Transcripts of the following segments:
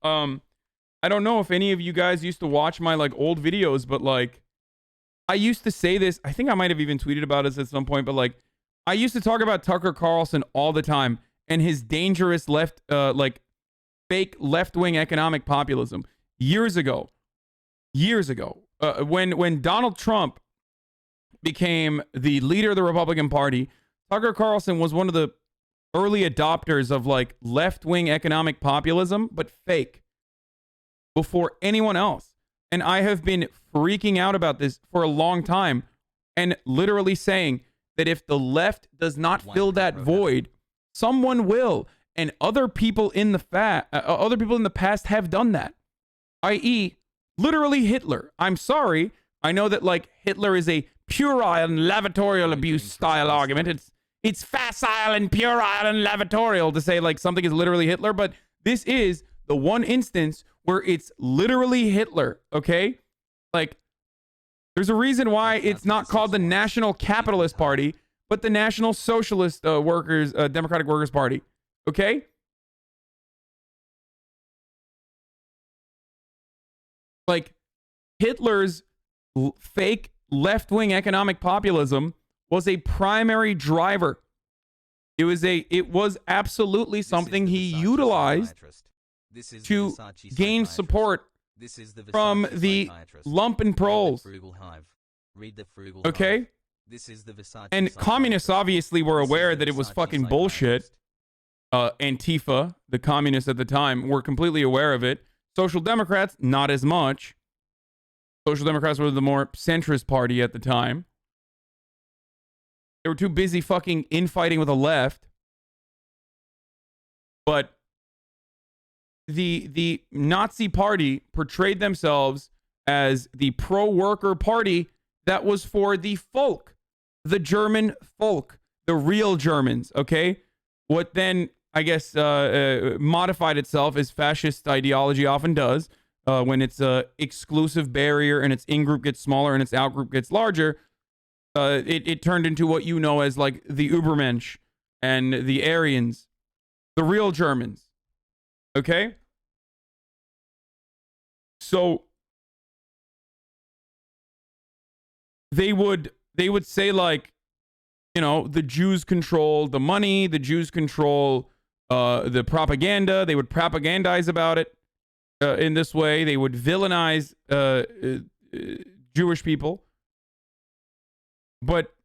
I don't know if any of you guys used to watch my like old videos, but like I used to say this. I think I might have even tweeted about this at some point, but like I used to talk about Tucker Carlson all the time and his dangerous like fake left-wing economic populism years ago. When Donald Trump became the leader of the Republican Party, Tucker Carlson was one of the early adopters of like left-wing economic populism, but fake, before anyone else. And I have been freaking out about this for a long time and literally saying that if the left does not fill that void, someone will. And other people in the past have done that, i.e., literally Hitler. I'm sorry. I know that like Hitler is a puerile and lavatorial abuse style argument. It's facile and puerile and lavatorial to say like something is literally Hitler, but this is the one instance where it's literally Hitler, okay? Like, there's a reason why it's not called the National Capitalist Party, but the National Socialist Democratic Workers Party, okay? Like, Hitler's fake left-wing economic populism was a primary driver. It was absolutely something he utilized to gain support from the lumpen proles. Okay? And communists obviously were aware that it was fucking bullshit. Antifa, the communists at the time, were completely aware of it. Social Democrats, not as much. Social Democrats were the more centrist party at the time. They were too busy fucking infighting with the left. But the Nazi party portrayed themselves as the pro-worker party that was for the folk, the German folk, the real Germans, okay? What then, I guess, modified itself as fascist ideology often does, when its exclusive barrier and its in-group gets smaller and its out-group gets larger, it turned into what you know as like the Übermensch and the Aryans, the real Germans. Okay? So they would say like, you know, the Jews control the money, the Jews control the propaganda. They would propagandize about it in this way. They would villainize Jewish people. But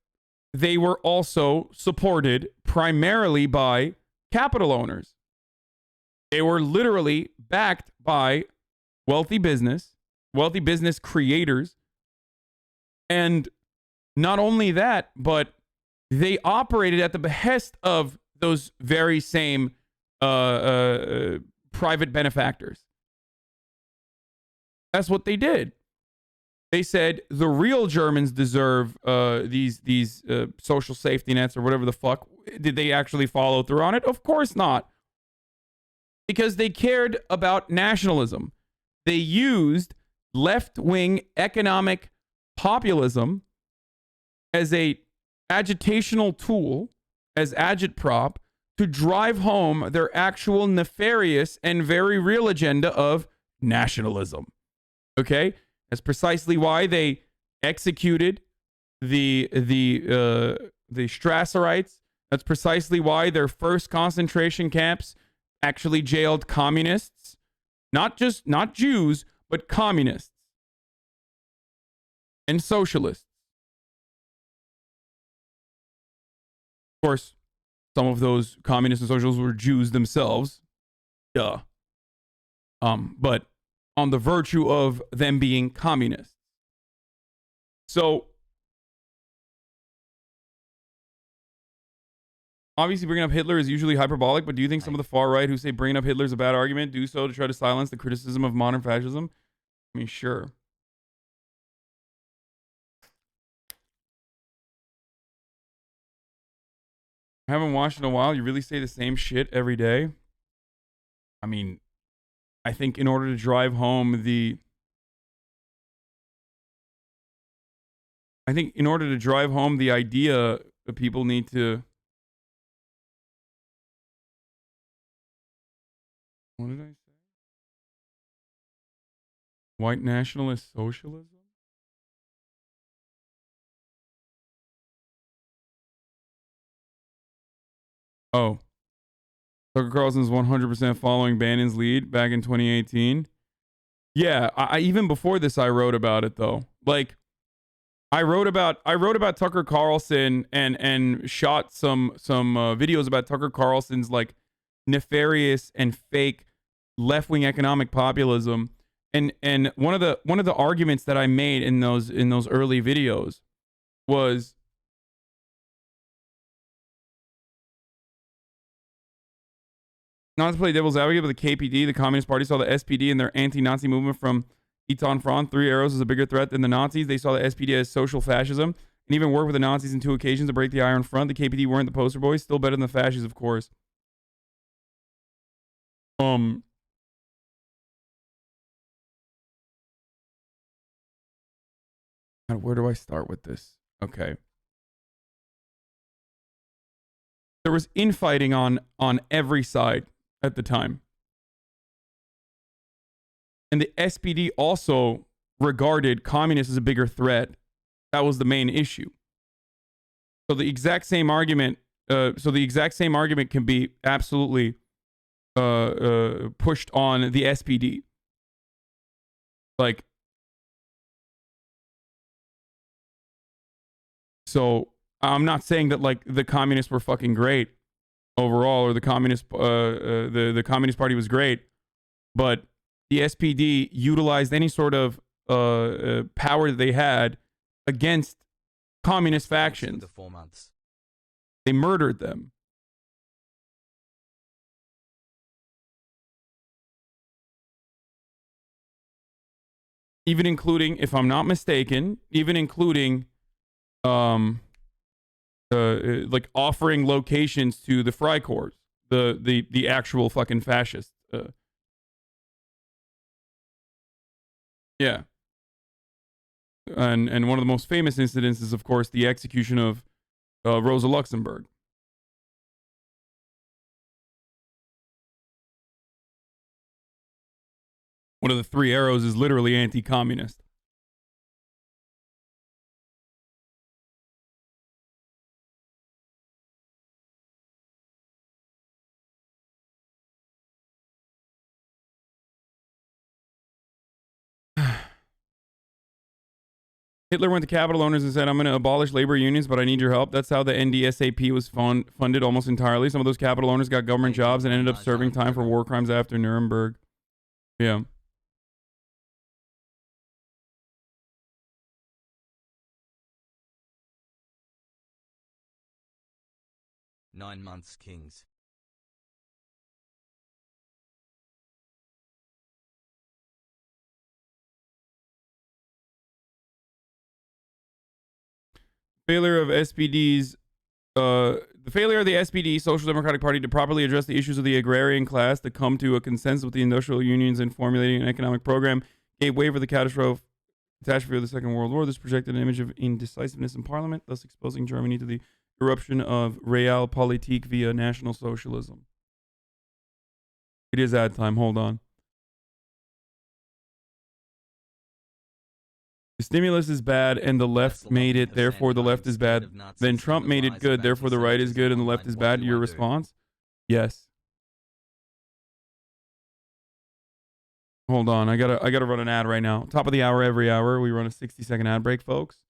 they were also supported primarily by capital owners. They were literally backed by wealthy business creators. And not only that, but they operated at the behest of those very same private benefactors. That's what they did. They said the real Germans deserve these social safety nets or whatever the fuck. Did they actually follow through on it? Of course not. Because they cared about nationalism. They used left-wing economic populism as a agitational tool, as agitprop, to drive home their actual nefarious and very real agenda of nationalism. Okay? That's precisely why they executed the Strasserites. That's precisely why their first concentration camps actually jailed communists, not Jews, but communists and socialists. Of course, some of those communists and socialists were Jews themselves. Duh. But on the virtue of them being communists. So, obviously bringing up Hitler is usually hyperbolic, but do you think some of the far right who say bringing up Hitler is a bad argument do so to try to silence the criticism of modern fascism? I mean, sure. I haven't watched in a while. You really say the same shit every day? I mean, I think in order to drive home the idea that people need to... What did I say? White nationalist socialism? Oh. Tucker Carlson's 100% following Bannon's lead back in 2018. Yeah, I even before this I wrote about it though. Like I wrote about Tucker Carlson and shot some videos about Tucker Carlson's like nefarious and fake left-wing economic populism. And one of the arguments that I made in those early videos was not to play devil's advocate, but the KPD, the Communist Party, saw the SPD and their anti-Nazi movement from Eton Front, Three Arrows, as a bigger threat than the Nazis. They saw the SPD as social fascism and even worked with the Nazis on 2 occasions to break the Iron Front. The KPD weren't the poster boys. Still better than the fascists, of course. Where do I start with this? Okay. There was infighting on every side at the time. And the SPD also regarded communists as a bigger threat. That was the main issue. So the exact same argument can be absolutely pushed on the SPD. Like, so I'm not saying that like the communists were fucking great overall, or the communist the Communist Party was great, but the SPD utilized any sort of power that they had against communist factions. They murdered them. Even including, if I'm not mistaken, like offering locations to the Freikorps, the actual fucking fascists. Yeah. And one of the most famous incidents is, of course, the execution of Rosa Luxemburg. One of the 3 arrows is literally anti-communist. Hitler went to capital owners and said, I'm going to abolish labor unions, but I need your help. That's how the NDSAP was funded almost entirely. Some of those capital owners got government jobs and ended up serving time for war crimes after Nuremberg. Yeah. "9 months, Kings." Failure of SPD's the failure of the SPD, Social Democratic Party, to properly address the issues of the agrarian class, to come to a consensus with the industrial unions in formulating an economic program, gave way for the catastrophe of the Second World War. This projected an image of indecisiveness in Parliament, thus exposing Germany to the eruption of Realpolitik via National Socialism. It is ad time. Hold on. The stimulus is bad and the left made it, therefore the left is bad. Then Trump made it good, therefore the right is good and the left is bad. Your response? Yes. Hold on. I gotta run an ad right now. Top of the hour every hour. We run a 60-second ad break, folks.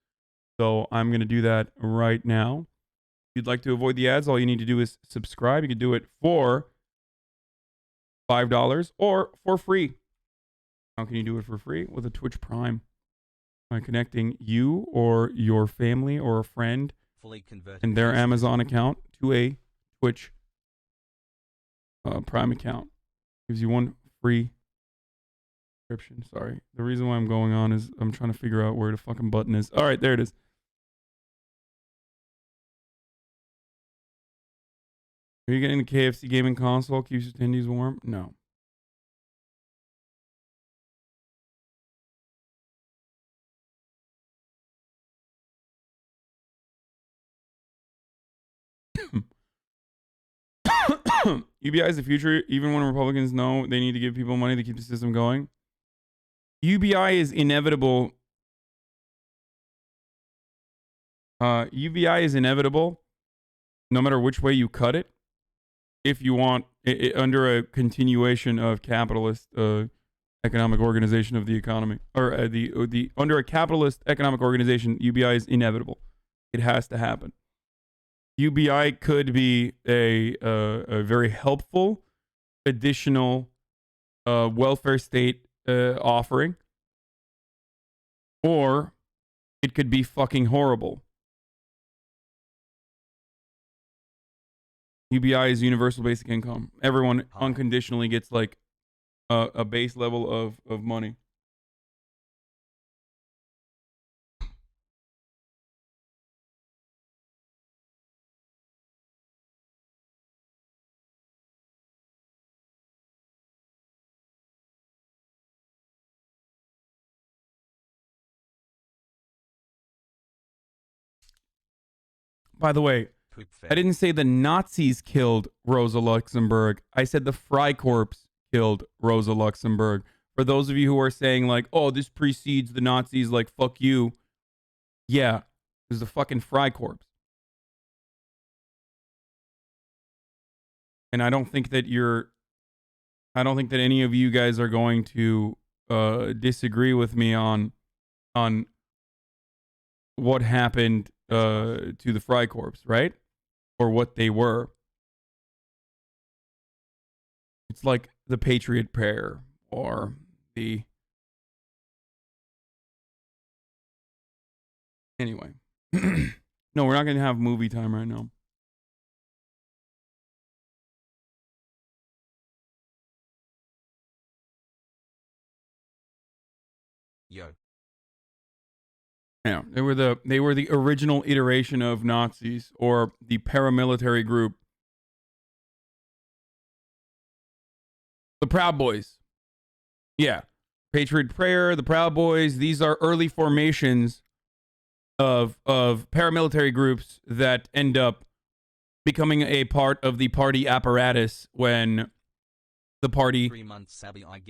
So I'm gonna do that right now. If you'd like to avoid the ads, all you need to do is subscribe. You can do it for $5 or for free. How can you do it for free? With a Twitch Prime. By connecting you or your family or a friend and their Amazon account to a Twitch Prime account. Gives you 1 free subscription. Sorry. The reason why I'm going on is I'm trying to figure out where the fucking button is. All right, there it is. Are you getting the KFC gaming console? Keeps your attendees warm? No. UBI is the future, even when Republicans know they need to give people money to keep the system going. UBI is inevitable. UBI is inevitable no matter which way you cut it. If you want, under a continuation of capitalist economic organization of the economy, or the under a capitalist economic organization, UBI is inevitable. It has to happen. UBI could be a very helpful additional welfare state offering, or it could be fucking horrible. UBI is universal basic income. Everyone unconditionally gets like a base level of money. By the way, I didn't say the Nazis killed Rosa Luxemburg. I said the Freikorps killed Rosa Luxemburg. For those of you who are saying like, oh, this precedes the Nazis, like, fuck you. Yeah, it was the fucking Freikorps. And I don't think that any of you guys are going to disagree with me on what happened to the Freikorps, right? Or what they were. It's like the Patriot Prayer or the... Anyway. No, we're not going to have movie time right now. Yo. Yeah, they were the original iteration of Nazis, or the paramilitary group. The Proud Boys. Yeah. Patriot Prayer, the Proud Boys, these are early formations of paramilitary groups that end up becoming a part of the party apparatus when the party,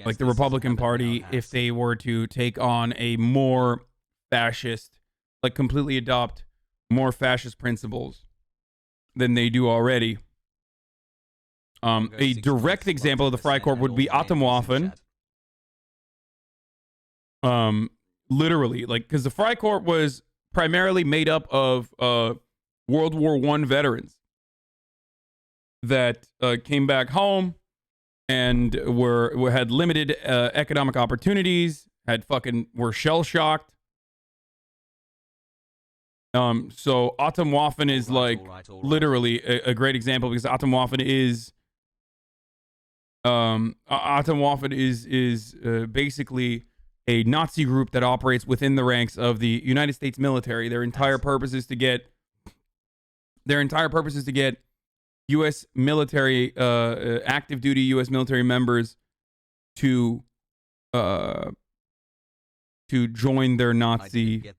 like the Republican Party, if they were to take on a more fascist, like completely adopt more fascist principles than they do already. A direct example of the Freikorps would be Atomwaffen. Literally, like, because the Freikorps was primarily made up of World War I veterans that came back home and had limited economic opportunities, were shell shocked. So Atomwaffen is literally a great example, because Atomwaffen is basically a Nazi group that operates within the ranks of the United States military. Their entire purpose is to get U.S. military, active duty U.S. military members to join their Nazi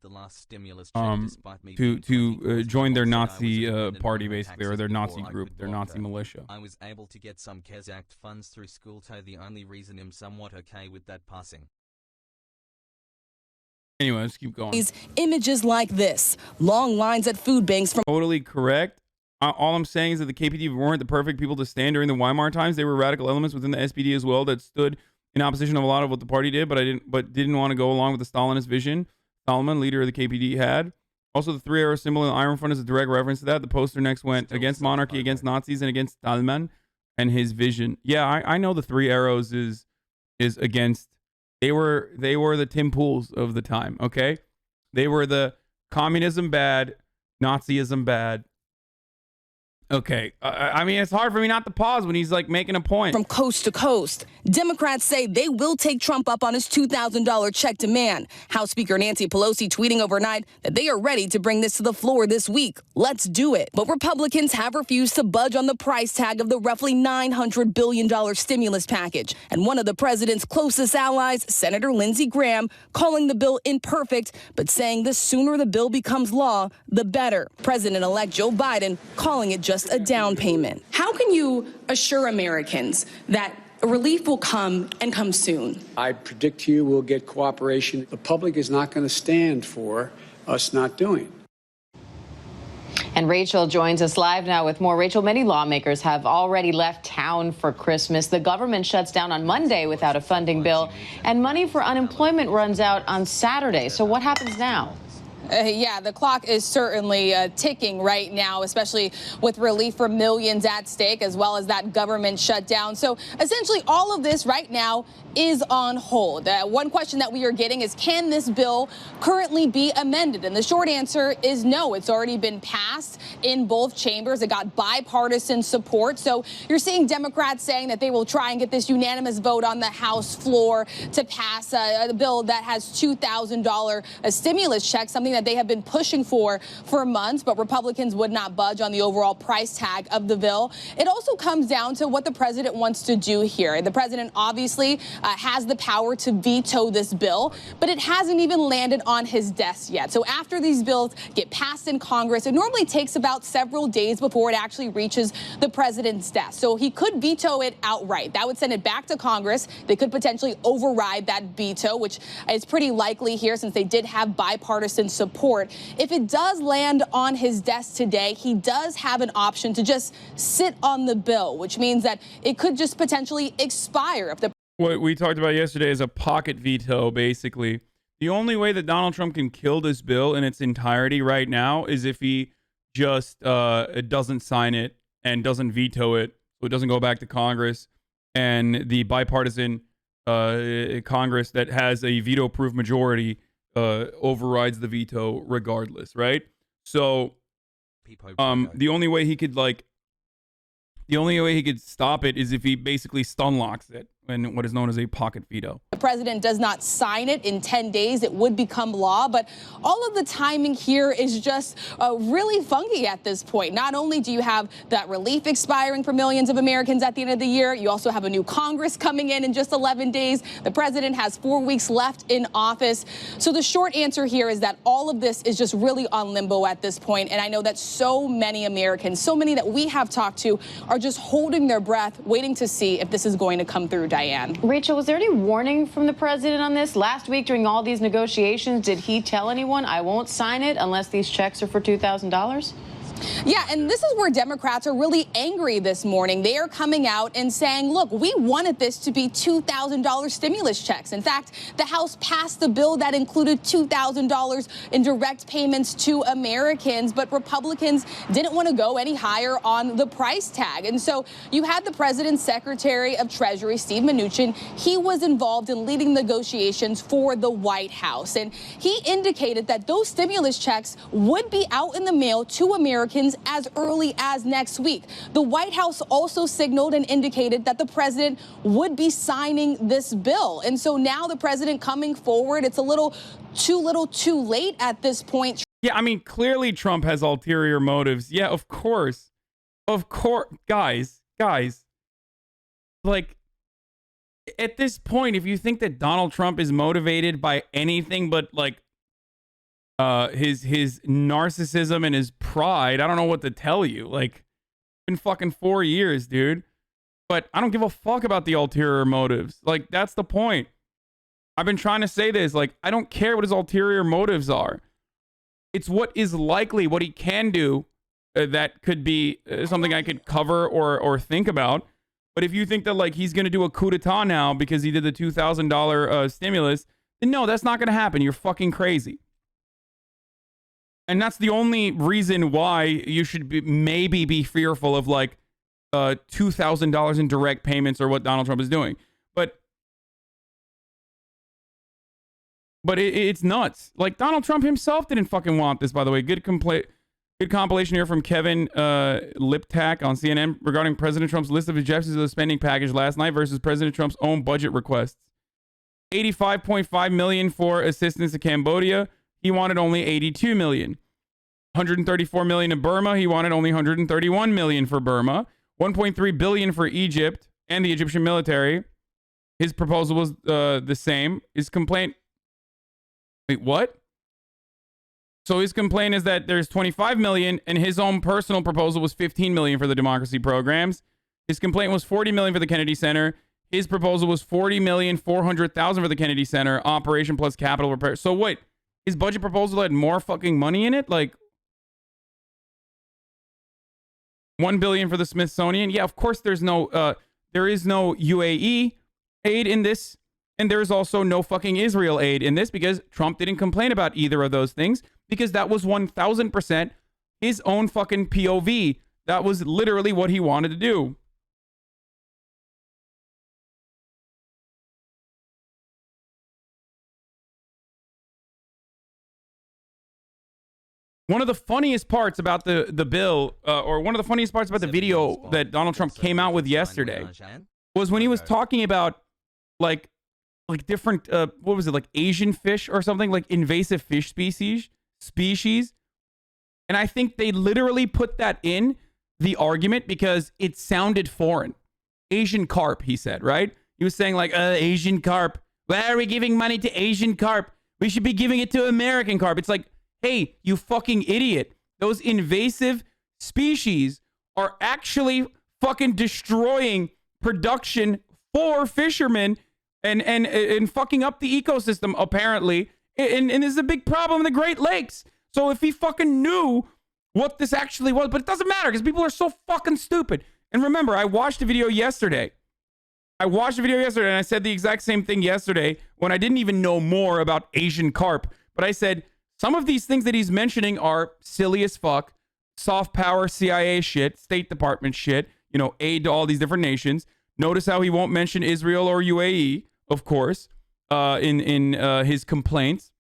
join their Nazi party, basically, or their Nazi group, their Nazi militia. I was able to get some CARES Act funds through school, so the only reason I'm somewhat okay with that passing. Anyway, let's keep going. These images like this, long lines at food banks from... Totally correct. All I'm saying is that the KPD weren't the perfect people to stand during the Weimar times. They were radical elements within the SPD as well that stood in opposition of a lot of what the party did, but didn't want to go along with the Stalinist vision Salman, leader of the KPD, had. Also, the three arrow symbol in the Iron Front is a direct reference to that. The poster next went against monarchy, against Nazis, and against Salman and his vision. Yeah, I know the three arrows is against. They were the Tim Pools of the time. Okay, they were the communism bad, Nazism bad. Okay, I mean, it's hard for me not to pause when he's like making a point. From coast to coast, Democrats say they will take Trump up on his $2,000 check demand. House Speaker Nancy Pelosi tweeting overnight that they are ready to bring this to the floor this week. Let's do it. But Republicans have refused to budge on the price tag of the roughly $900 billion stimulus package. And one of the president's closest allies, Senator Lindsey Graham, calling the bill imperfect, but saying the sooner the bill becomes law, the better. President-elect Joe Biden calling it just a down payment. How can you assure Americans that relief will come and come soon. I predict to you we'll get cooperation. The public is not going to stand for us not doing. And Rachel joins us live now with more. Rachel, many lawmakers have already left town for Christmas. The government shuts down on Monday without a funding bill, and money for unemployment runs out on Saturday. So what happens now? Yeah, the clock is certainly ticking right now, especially with relief for millions at stake, as well as that government shutdown. So essentially all of this right now is on hold. One question that we are getting is, can this bill currently be amended? And the short answer is no. It's already been passed in both chambers. It got bipartisan support. So you're seeing Democrats saying that they will try and get this unanimous vote on the House floor to pass a bill that has $2,000 stimulus checks, something that they have been pushing for months, but Republicans would not budge on the overall price tag of the bill. It also comes down to what the president wants to do here. The president obviously has the power to veto this bill, but it hasn't even landed on his desk yet. So after these bills get passed in Congress, it normally takes about several days before it actually reaches the president's desk. So he could veto it outright. That would send it back to Congress. They could potentially override that veto, which is pretty likely here since they did have bipartisan support. If it does land on his desk today, he does have an option to just sit on the bill, which means that it could just potentially expire if the What we talked about yesterday is a pocket veto, basically. The only way that Donald Trump can kill this bill in its entirety right now is if he just doesn't sign it and doesn't veto it, so it doesn't go back to Congress, and the bipartisan Congress that has a veto-proof majority overrides the veto regardless, right? So the only way he could stop it is if he basically stun locks it in what is known as a pocket veto. The president does not sign it in 10 days, it would become law. But all of the timing here is just really funky at this point. Not only do you have that relief expiring for millions of Americans at the end of the year, you also have a new Congress coming in just 11 days. The president has 4 weeks left in office. So the short answer here is that all of this is just really on limbo at this point. And I know that so many Americans, so many that we have talked to, are just holding their breath, waiting to see if this is going to come through, Diane. Rachel, was there any warning from the president on this? Last week during all these negotiations, did he tell anyone, I won't sign it unless these checks are for $2,000? Yeah, and this is where Democrats are really angry this morning. They are coming out and saying, look, we wanted this to be $2,000 stimulus checks. In fact, the House passed a bill that included $2,000 in direct payments to Americans, but Republicans didn't want to go any higher on the price tag. And so you had the president's Secretary of Treasury, Steve Mnuchin. He was involved in leading negotiations for the White House, and he indicated that those stimulus checks would be out in the mail to Americans as early as next week. The White House also signaled and indicated that the president would be signing this bill. And so now the president coming forward, it's a little too late at this point. Yeah, I mean, clearly Trump has ulterior motives. Yeah, of course. Of course. Guys. Like, at this point, if you think that Donald Trump is motivated by anything but, like, his narcissism and his pride, I don't know what to tell you. Like, it's been fucking 4 years, dude. But I don't give a fuck about the ulterior motives. Like, that's the point. I've been trying to say this. Like, I don't care what his ulterior motives are. It's what is likely, what he can do that could be something I could cover or think about. But if you think that, like, he's going to do a coup d'etat now because he did the $2,000 stimulus, then no, that's not going to happen. You're fucking crazy. And that's the only reason why you should maybe be fearful of, like, $2,000 in direct payments or what Donald Trump is doing. But it's nuts. Like, Donald Trump himself didn't fucking want this, by the way. Good compilation here from Kevin Liptak on CNN regarding President Trump's list of objections to the spending package last night versus President Trump's own budget requests. $85.5 million for assistance to Cambodia. He wanted only $82 million. $134 million in Burma. He wanted only $131 million for Burma. $1.3 billion for Egypt and the Egyptian military. His proposal was the same. His complaint... Wait, what? So his complaint is that there's $25 million, and his own personal proposal was $15 million for the democracy programs. His complaint was $40 million for the Kennedy Center. His proposal was $40,400,000 for the Kennedy Center operation plus capital repair. So wait, his budget proposal had more fucking money in it? Like $1 billion for the Smithsonian? Yeah, of course there is no UAE aid in this, and there's also no fucking Israel aid in this because Trump didn't complain about either of those things because that was 1000% his own fucking POV. That was literally what he wanted to do. One of the funniest parts about the bill, or one of the funniest parts about the video that Donald Trump came out with yesterday, was when he was talking about like different, what was it, like Asian fish or something, like invasive fish species. And I think they literally put that in the argument because it sounded foreign. Asian carp, he said, right? He was saying like, Asian carp. Why are we giving money to Asian carp? We should be giving it to American carp. It's like, hey, you fucking idiot. Those invasive species are actually fucking destroying production for fishermen and fucking up the ecosystem, apparently. And this is a big problem in the Great Lakes. So if he fucking knew what this actually was, but it doesn't matter because people are so fucking stupid. And remember, I watched a video yesterday. And I said the exact same thing yesterday when I didn't even know more about Asian carp. But I said, some of these things that he's mentioning are silly as fuck, soft power CIA shit, State Department shit, you know, aid to all these different nations. Notice how he won't mention Israel or UAE, of course, in his complaints.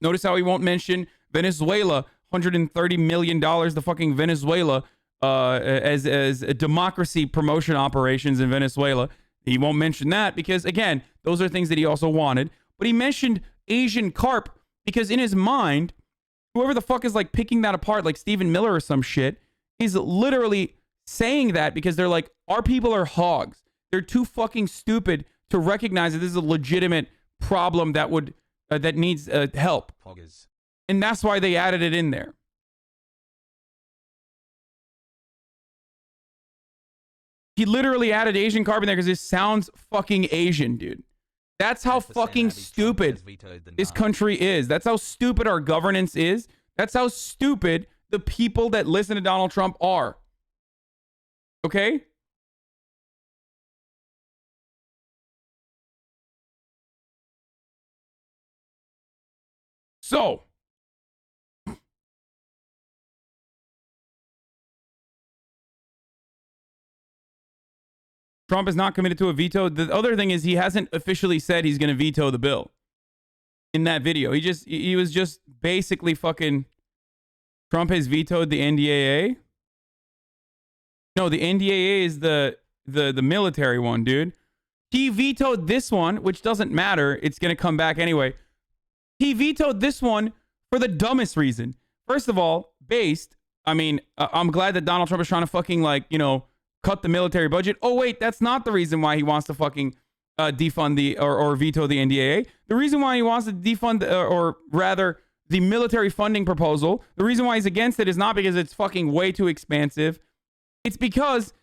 Notice how he won't mention Venezuela, $130 million to fucking Venezuela as a democracy promotion operations in Venezuela. He won't mention that because, again, those are things that he also wanted. But he mentioned Asian carp because in his mind, whoever the fuck is like picking that apart, like Stephen Miller or some shit, is literally saying that because they're like, our people are hogs. They're too fucking stupid to recognize that this is a legitimate problem that would that needs help. Hoggers. And that's why they added it in there. He literally added Asian carp in there because it sounds fucking Asian, dude. That's how fucking stupid this country is. That's how stupid our governance is. That's how stupid the people that listen to Donald Trump are. Okay? So, Trump is not committed to a veto. The other thing is he hasn't officially said he's going to veto the bill in that video. He was just basically fucking, Trump has vetoed the NDAA. No, the NDAA is the military one, dude. He vetoed this one, which doesn't matter. It's going to come back anyway. He vetoed this one for the dumbest reason. First of all, I'm glad that Donald Trump is trying to fucking cut the military budget. Oh, wait, that's not the reason why he wants to fucking defund or veto the NDAA. The reason why he wants to defund, or rather, the military funding proposal, the reason why he's against it is not because it's fucking way too expansive. It's because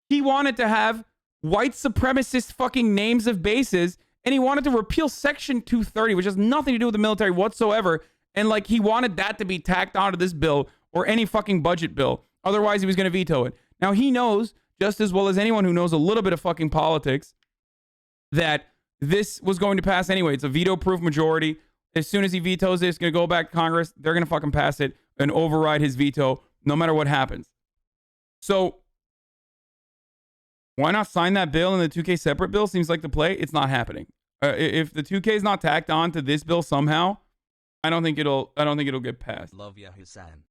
he wanted to have white supremacist fucking names of bases, and he wanted to repeal Section 230, which has nothing to do with the military whatsoever. And he wanted that to be tacked onto this bill or any fucking budget bill. Otherwise, he was going to veto it. Now, he knows just as well as anyone who knows a little bit of fucking politics that this was going to pass anyway. It's a veto-proof majority. As soon as he vetoes it, it's going to go back to Congress. They're going to fucking pass it and override his veto no matter what happens. So why not sign that bill and the 2K separate bill? Seems like the play. It's not happening. If the 2K is not tacked on to this bill somehow, I don't think it'll get passed. Love ya, Hussein.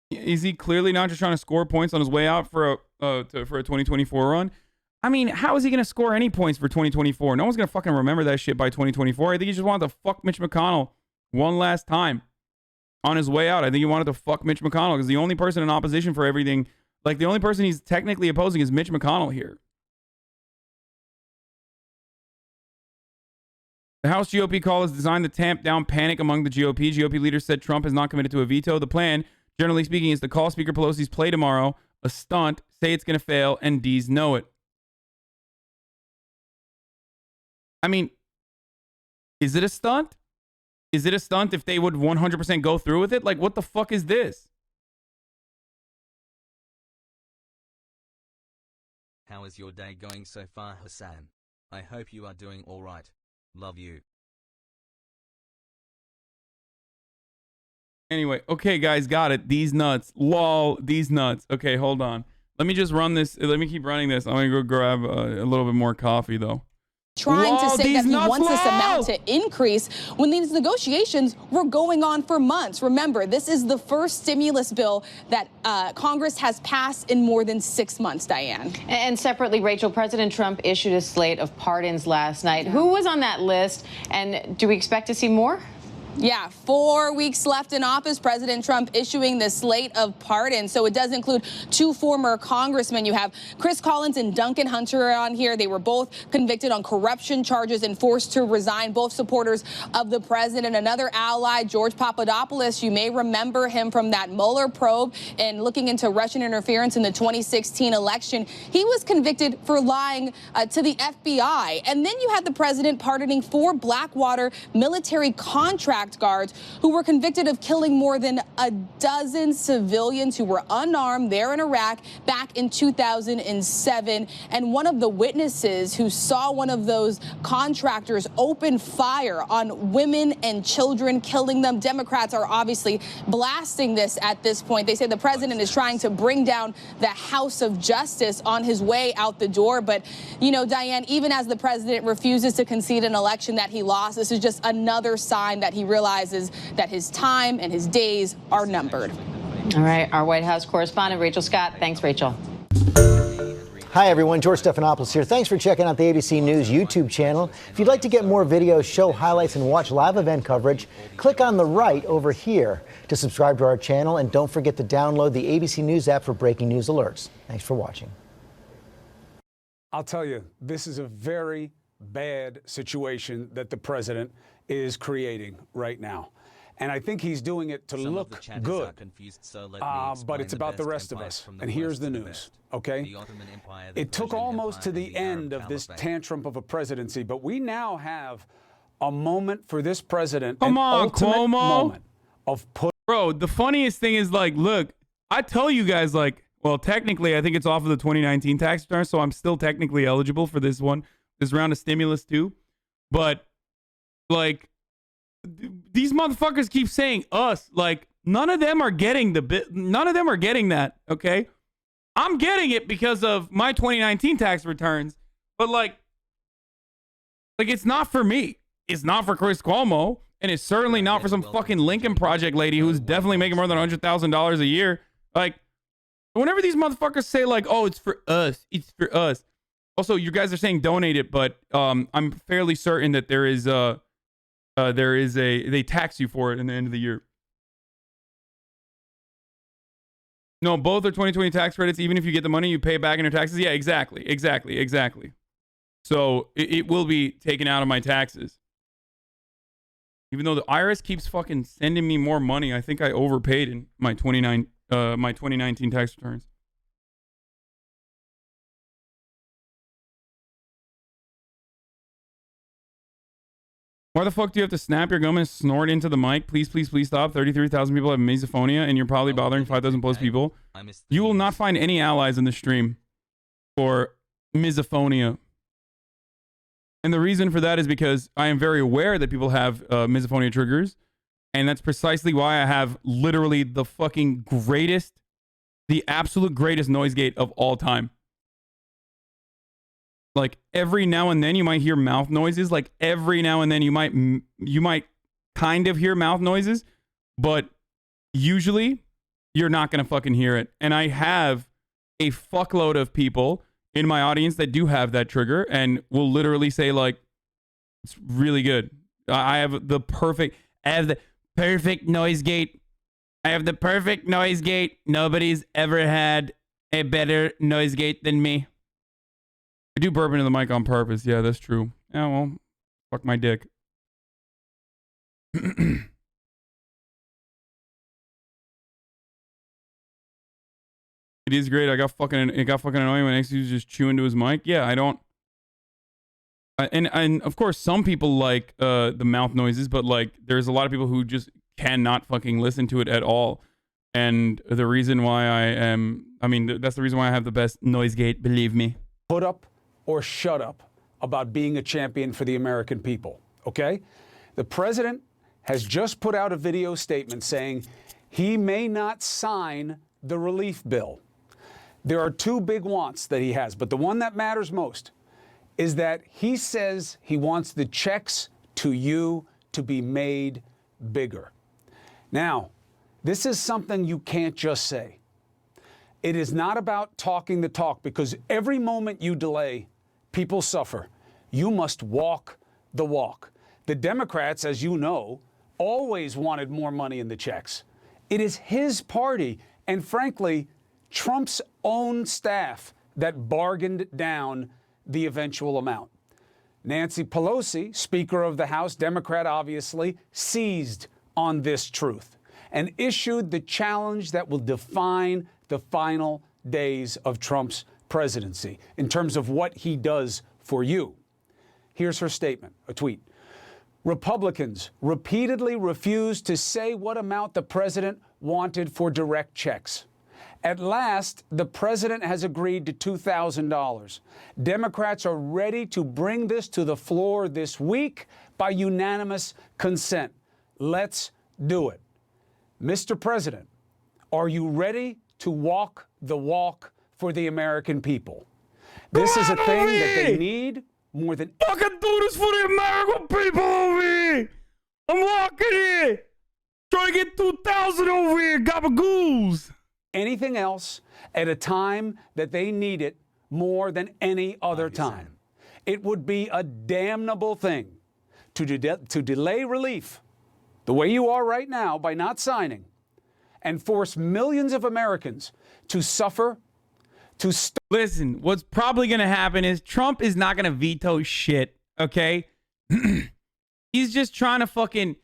Is he clearly not just trying to score points on his way out for a 2024 run? I mean, how is he going to score any points for 2024? No one's going to fucking remember that shit by 2024. I think he just wanted to fuck Mitch McConnell one last time on his way out. I think he wanted to fuck Mitch McConnell because the only person in opposition for everything, the only person he's technically opposing is Mitch McConnell here. The House GOP call is designed to tamp down panic among the GOP. GOP leaders said Trump is not committed to a veto. The plan, generally speaking, is to call Speaker Pelosi's play tomorrow a stunt, say it's going to fail, and D's know it. I mean, is it a stunt? Is it a stunt if they would 100% go through with it? Like, what the fuck is this? How is your day going so far, Hassan? I hope you are doing alright. Love you. Anyway, okay, guys, got it. These nuts. Lol, these nuts. Okay, hold on. Let me just run this. Let me keep running this. I'm going to go grab a little bit more coffee, though. Trying to say that he wants this amount lol. to increase when these negotiations were going on for months. Remember, this is the first stimulus bill that Congress has passed in more than 6 months, Diane. And separately, Rachel, President Trump issued a slate of pardons last night. Who was on that list, and do we expect to see more? Yeah, 4 weeks left in office. President Trump issuing this slate of pardons. So it does include 2 former congressmen. You have Chris Collins and Duncan Hunter on here. They were both convicted on corruption charges and forced to resign, both supporters of the president. Another ally, George Papadopoulos, you may remember him from that Mueller probe and looking into Russian interference in the 2016 election. He was convicted for lying to the FBI. And then you had the president pardoning 4 Blackwater military contractors guards who were convicted of killing more than a dozen civilians who were unarmed there in Iraq back in 2007. And one of the witnesses who saw one of those contractors open fire on women and children, killing them. Democrats are obviously blasting this at this point. They say the president is trying to bring down the House of Justice on his way out the door. But, you know, Diane, even as the president refuses to concede an election that he lost, this is just another sign that he realizes that his time and his days are numbered. All right, our White House correspondent, Rachel Scott. Thanks, Rachel. Hi, everyone. George Stephanopoulos here. Thanks for checking out the ABC News YouTube channel. If you'd like to get more videos, show highlights, and watch live event coverage, click on the right over here to subscribe to our channel. And don't forget to download the ABC News app for breaking news alerts. Thanks for watching. I'll tell you, this is a very bad situation that the president is creating right now. And I think he's doing it to look good, but it's about the rest of us. And here's the news, okay? It took almost to the end of this tantrum of a presidency, but we now have a moment for this president, Come on, ultimate Cuomo. moment of Bro, the funniest thing is, like, look, I tell you guys, like, well, technically, I think it's off of the 2019 tax return, so I'm still technically eligible for this round of stimulus too. But, like, these motherfuckers keep saying us. Like, none of them are getting none of them are getting that, okay? I'm getting it because of my 2019 tax returns, but like it's not for me. It's not for Chris Cuomo, and it's certainly not for some fucking Lincoln Project lady who's definitely making more than $100,000 a year. Like, whenever these motherfuckers say like, "Oh, it's for us," it's for us. Also, you guys are saying donate it, but I'm fairly certain that there is they tax you for it in the end of the year. No, both are 2020 tax credits. Even if you get the money, you pay it back in your taxes. Yeah, exactly. So it will be taken out of my taxes. Even though the IRS keeps fucking sending me more money, I think I overpaid in my 2019 tax returns. Why the fuck do you have to snap your gum and snort into the mic? Please, please, please stop. 33,000 people have misophonia, and you're probably bothering 5,000 plus people. You will not find any allies in the stream for misophonia. And the reason for that is because I am very aware that people have misophonia triggers. And that's precisely why I have literally the fucking greatest, the absolute greatest noise gate of all time. Like, every now and then you might hear mouth noises. Like, every now and then you might kind of hear mouth noises, but usually you're not going to fucking hear it. And I have a fuckload of people in my audience that do have that trigger and will literally say, like, it's really good. I have the perfect noise gate. I have the perfect noise gate. Nobody's ever had a better noise gate than me. I do burp into the mic on purpose. Yeah, that's true. Yeah, well, fuck my dick. It is great. It got fucking annoying when X was just chewing to his mic. Yeah, I don't. And of course, some people like the mouth noises, but like, there's a lot of people who just cannot fucking listen to it at all. And the reason why that's the reason why I have the best noise gate. Believe me. Put up or shut up about being a champion for the American people. Okay, the president has just put out a video statement saying he may not sign the relief bill. There are two big wants that he has, but the one that matters most is that he says he wants the checks to you to be made bigger. Now, this is something you can't just say. It is not about talking the talk, because every moment you delay, people suffer. You must walk the walk. The Democrats, as you know, always wanted more money in the checks. It is his party, and frankly, Trump's own staff that bargained down the eventual amount. Nancy Pelosi, Speaker of the House, Democrat obviously, seized on this truth and issued the challenge that will define the final days of Trump's presidency in terms of what he does for you. Here's her statement, a tweet. Republicans repeatedly refused to say what amount the president wanted for direct checks. At last, the president has agreed to $2,000. Democrats are ready to bring this to the floor this week by unanimous consent. Let's do it. Mr. President, are you ready to walk the walk for the American people? This is a thing that they need more than... Fucking do this for the American people over here! I'm walking here! Trying to get 2,000 over here, gabagoos! Anything else at a time that they need it more than any other time. It would be a damnable thing to delay relief the way you are right now by not signing and force millions of Americans to suffer, to... Listen, what's probably going to happen is Trump is not going to veto shit, okay? He's just trying to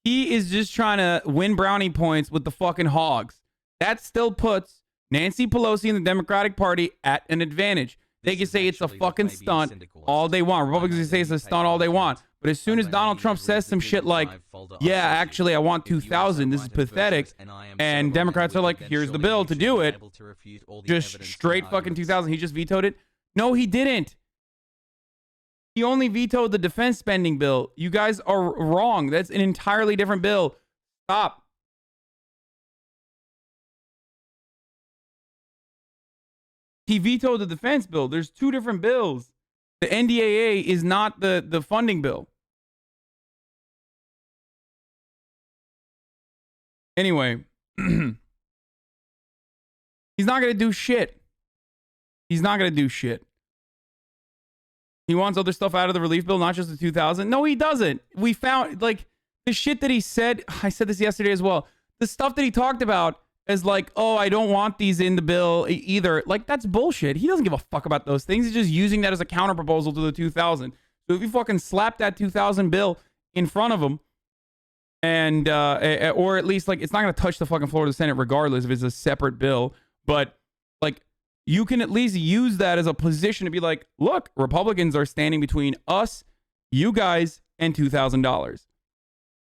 he is just trying to win brownie points with the fucking hogs. That still puts Nancy Pelosi and the Democratic Party at an advantage. They can say it's a fucking stunt all they want. Republicans can say it's a stunt all they want. But as soon as Donald Trump says some shit like, yeah, actually, I want 2,000, this is pathetic, and Democrats are like, here's the bill to do it, just straight fucking 2,000, he just vetoed it? No, he didn't. He only vetoed the defense spending bill. You guys are wrong. That's an entirely different bill. Stop. He vetoed the defense bill. There's two different bills. The NDAA is not the funding bill. Anyway, he's not going to do shit. He's not going to do shit. He wants other stuff out of the relief bill, not just the 2,000. No, he doesn't. We found, like, the shit that he said, I said this yesterday as well, the stuff that he talked about as like, oh, I don't want these in the bill either. Like, that's bullshit. He doesn't give a fuck about those things. He's just using that as a counter proposal to the 2,000. So if you fucking slap that 2,000 bill in front of him, and or at least, like, it's not going to touch the fucking floor of the Senate regardless if it's a separate bill. But, like, you can at least use that as a position to be like, look, Republicans are standing between us, you guys, and $2,000.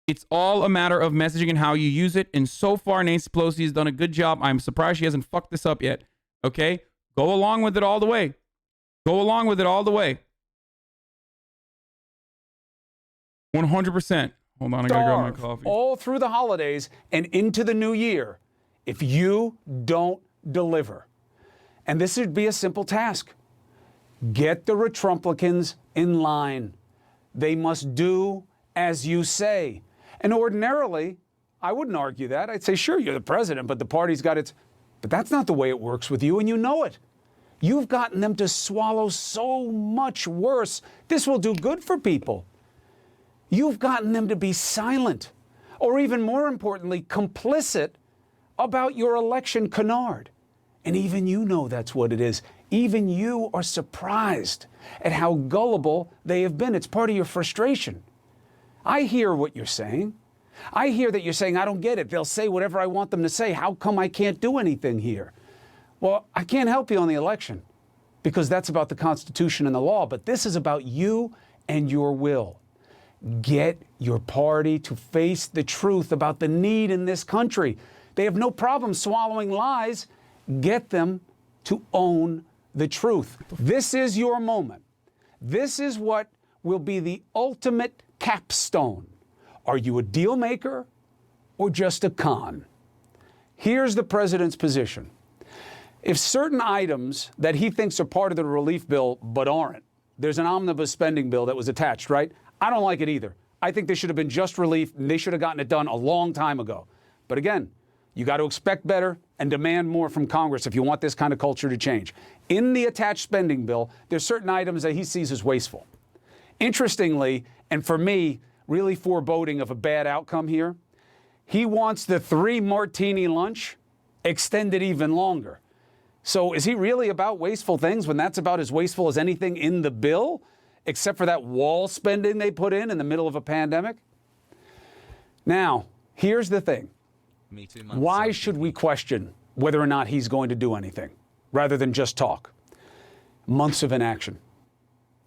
It's all a matter of messaging and how you use it. And so far, Nancy Pelosi has done a good job. I'm surprised she hasn't fucked this up yet. Okay? Go along with it all the way. Go along with it all the way. 100%. Hold on, I gotta grab my coffee. All through the holidays and into the new year if you don't deliver. And this would be a simple task. Get the Retrumplicans in line. They must do as you say. And ordinarily, I wouldn't argue that. I'd say, sure, you're the president, but the party's got its... But that's not the way it works with you, and you know it. You've gotten them to swallow so much worse. This will do good for people. You've gotten them to be silent, or even more importantly, complicit about your election canard. And even you know that's what it is. Even you are surprised at how gullible they have been. It's part of your frustration. I hear what you're saying. I hear that you're saying, I don't get it. They'll say whatever I want them to say. How come I can't do anything here? Well, I can't help you on the election because that's about the Constitution and the law. But this is about you and your will. Get your party to face the truth about the need in this country. They have no problem swallowing lies. Get them to own the truth. This is your moment. This is what will be the ultimate capstone. Are you a deal maker or just a con? Here's the president's position. If certain items that he thinks are part of the relief bill but aren't, there's an omnibus spending bill that was attached, right? I don't like it either. I think they should have been just relief and they should have gotten it done a long time ago. But again, you got to expect better and demand more from Congress if you want this kind of culture to change. In the attached spending bill, there's certain items that he sees as wasteful. Interestingly, and for me, really foreboding of a bad outcome here, he wants the 3 martini lunch extended even longer. So is he really about wasteful things when that's about as wasteful as anything in the bill, except for that wall spending they put in the middle of a pandemic? Now, here's the thing. Why should we question whether or not he's going to do anything rather than just talk? Months of inaction.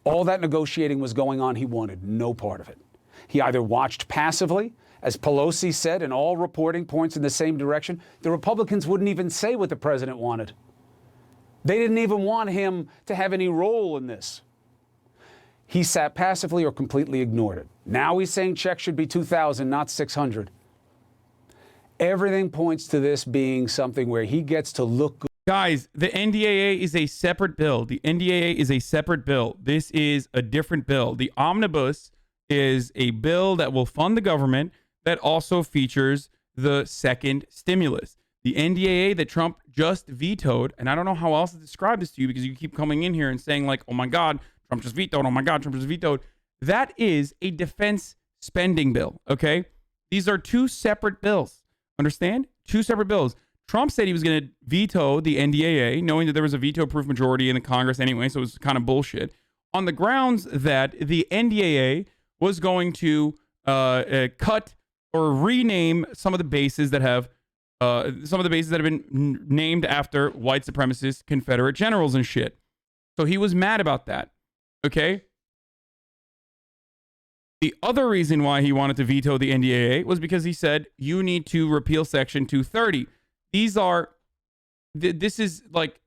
All that negotiating was going on. He wanted no part of it. He either watched passively, as Pelosi said, and all reporting points in the same direction. The Republicans wouldn't even say what the president wanted. They didn't even want him to have any role in this. He sat passively or completely ignored it. Now he's saying checks should be $2,000, not $600. Everything points to this being something where he gets to look good. Guys, the NDAA is a separate bill. The NDAA is a separate bill. This is a different bill. The omnibus is a bill that will fund the government that also features the second stimulus. The NDAA that Trump just vetoed, and I don't know how else to describe this to you because you keep coming in here and saying like, oh my God, Trump just vetoed. Oh my God, Trump just vetoed. That is a defense spending bill, okay? These are 2 separate bills. Understand? 2 separate bills. Trump said he was going to veto the NDAA, knowing that there was a veto-proof majority in the Congress anyway, so it was kind of bullshit, on the grounds that the NDAA was going to cut or rename some of the bases that have been named after white supremacist Confederate generals and shit. So he was mad about that. Okay? The other reason why he wanted to veto the NDAA was because he said, you need to repeal Section 230. This is like,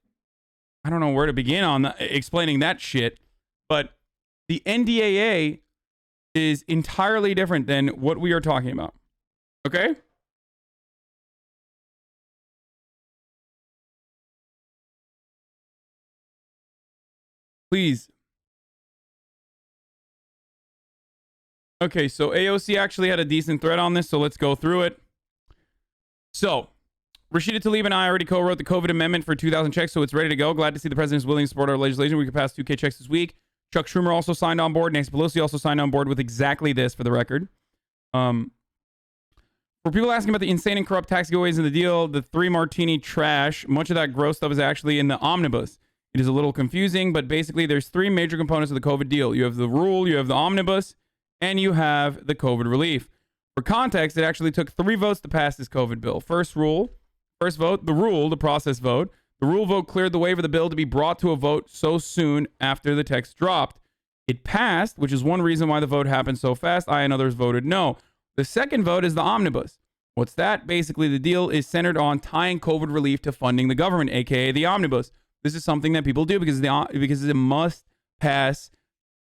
I don't know where to begin on explaining that shit, but the NDAA is entirely different than what we are talking about. Okay? Please. Okay, so AOC actually had a decent thread on this, so let's go through it. So, Rashida Tlaib and I already co-wrote the COVID amendment for 2,000 checks, so it's ready to go. Glad to see the president is willing to support our legislation. We can pass 2K checks this week. Chuck Schumer also signed on board. Nancy Pelosi also signed on board with exactly this, for the record. For people asking about the insane and corrupt tax giveaways in the deal, the 3 martini trash, much of that gross stuff is actually in the omnibus. It is a little confusing, but basically there's 3 major components of the COVID deal. You have the rule, you have the omnibus, and you have the COVID relief. For context, it actually took 3 votes to pass this COVID bill. First vote, the process vote. The rule vote cleared the way for the bill to be brought to a vote so soon after the text dropped. It passed, which is one reason why the vote happened so fast. I and others voted no. The second vote is the omnibus. What's that? Basically, the deal is centered on tying COVID relief to funding the government, aka the omnibus. This is something that people do because it's a must-pass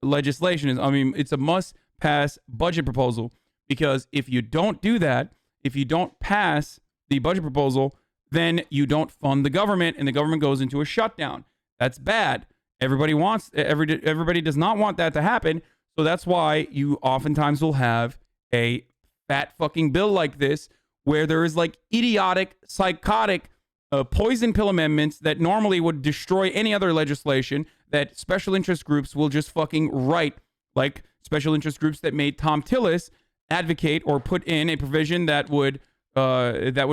legislation. It's a must-pass budget proposal, because if you don't do that, if you don't pass the budget proposal, then you don't fund the government, and the government goes into a shutdown. That's bad. Everybody does not want that to happen, so that's why you oftentimes will have a fat fucking bill like this, where there is like idiotic, psychotic poison pill amendments that normally would destroy any other legislation that special interest groups will just fucking write, like special interest groups that made Tom Tillis advocate or put in a provision that would